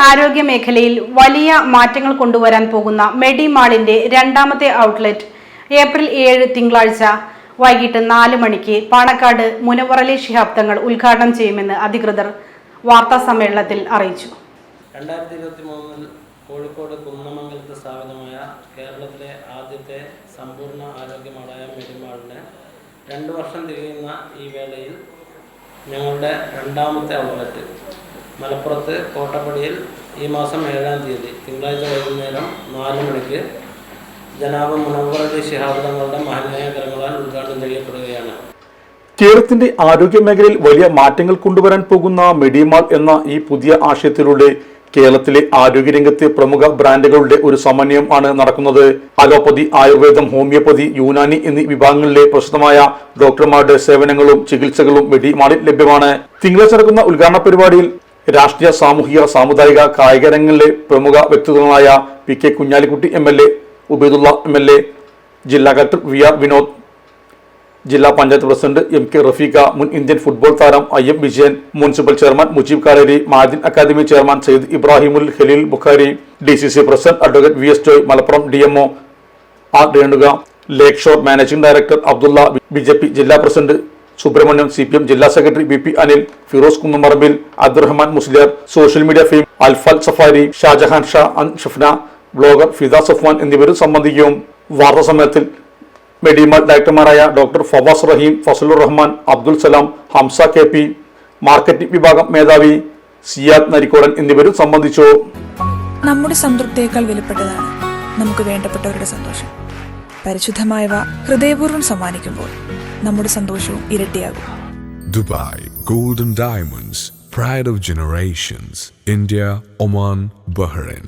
ആരോഗ്യ മേഖലയിൽ വലിയ മാറ്റങ്ങൾ കൊണ്ടുവരാൻ പോകുന്ന മെഡിമാളിന്റെ രണ്ടാമത്തെ ഔട്ട്ലെറ്റ് ഏപ്രിൽ 7 തിങ്കളാഴ്ച വൈകിട്ട് 4 മണിക്ക് പാണക്കാട് മുനവറലി ശിഹാബ് തങ്ങൾ ഉദ്ഘാടനം ചെയ്യുമെന്ന് അധികൃതർ വാർത്താ സമ്മേളനത്തിൽ അറിയിച്ചു. 2023 കോഴിക്കോട് കുന്നമംഗലത്ത് സ്ഥാപിതമായ കേരളത്തിലെ ആദ്യത്തെ സമ്പൂർണ്ണ ആരോഗ്യമാളായ മെഡിമാളിന് 2 വർഷം തികയുന്ന ഈ വേളയിൽ ഞങ്ങളുടെ രണ്ടാമത്തെ ഔട്ട്ലെറ്റ് മലപ്പുറത്ത് കോട്ടപ്പടിയിൽ ഈ മാസം 7-ാം തീയതി തിങ്കളാഴ്ച വൈകുന്നേരം 4 മണിക്ക് ജനാബ് മുനവ്വറലി ശിഹാബ് തങ്ങളുടെ മഹനീയ കരങ്ങളാൽ ഉദ്ഘാടനം ചെയ്യപ്പെടുകയാണ്. കേരളത്തിന്റെ ആരോഗ്യ മേഖലയിൽ വലിയ മാറ്റങ്ങൾ കൊണ്ടുവരാൻ പോകുന്ന മെഡിമാൾ എന്ന ഈ പുതിയ ആശയത്തിലൂടെ കേരളത്തിലെ ആരോഗ്യരംഗത്തെ പ്രമുഖ ബ്രാൻഡുകളുടെ ഒരു സമന്വയം ആണ് നടക്കുന്നത്. അലോപ്പതി, ആയുർവേദം, ഹോമിയോപ്പതി, യൂനാനി എന്നീ വിഭാഗങ്ങളിലെ പ്രശസ്തമായ ഡോക്ടർമാരുടെ സേവനങ്ങളും ചികിത്സകളും മെഡിമാളിൽ ലഭ്യമാണ്. തിങ്കളാഴ്ച നടക്കുന്ന ഉദ്ഘാടന പരിപാടിയിൽ രാഷ്ട്രീയ, സാമൂഹിക, സാമുദായിക, കായിക രംഗങ്ങളിലെ പ്രമുഖ വ്യക്തിത്വങ്ങളായ PK Kunhalikutty MLA, Ubaidullah MLA, ജില്ലാ കളക്ടർ VR വിനോദ്, ജില്ലാ പഞ്ചായത്ത് പ്രസിഡന്റ് MK റഫീഖ, മുൻ ഇന്ത്യൻ ഫുട്ബോൾ താരം IM Vijayan, municipal chairman Mujeeb Kaleri, Madin academy chairman Sayyid Ibrahimul Khalil Bukhari, DCC president advocate VS Joy, Malappuram DMO R Renuka, lake shore managing director Abdulla, BJP ജില്ലാ പ്രസിഡന്റ് സുബ്രഹ്മണ്യം, CPM ജില്ലാ secretary BP Anil, Firoz Kunnumarambil, Abdurahman Musliyar, social media fame Alfal Safari, Shajahan Shah, Shafna, blogger Fida Safwan എന്നിവരും സംബന്ധിക്കും. വാർത്താ സമ്മേളനത്തിൽ മെഡിമാൾ ഡയറക്ടർമാരായ ഡോക്ടർ ഫവാസ് റഹീം, Fazlur Rahman, Abdul Salam, Hamza KP, marketing വിഭാഗം മേധാവി സിയാദ് നരിക്കോടൻ എന്നിവരും സംബന്ധിച്ചു. നമ്മുടെ സംതൃപ്തിയേക്കാൾ വിലപ്പെട്ടതാണ് നമുക്ക് വേണ്ടപ്പെട്ടവരുടെ സന്തോഷം. പരിശുദ്ധമായവ ഹൃദയപൂർവ്വം സമ്മാനിക്കുമ്പോൾ നമ്മുടെ സന്തോഷവും ഇരട്ടിയാകും. Dubai golden diamonds, pride of generations, India, Oman, Bahrain.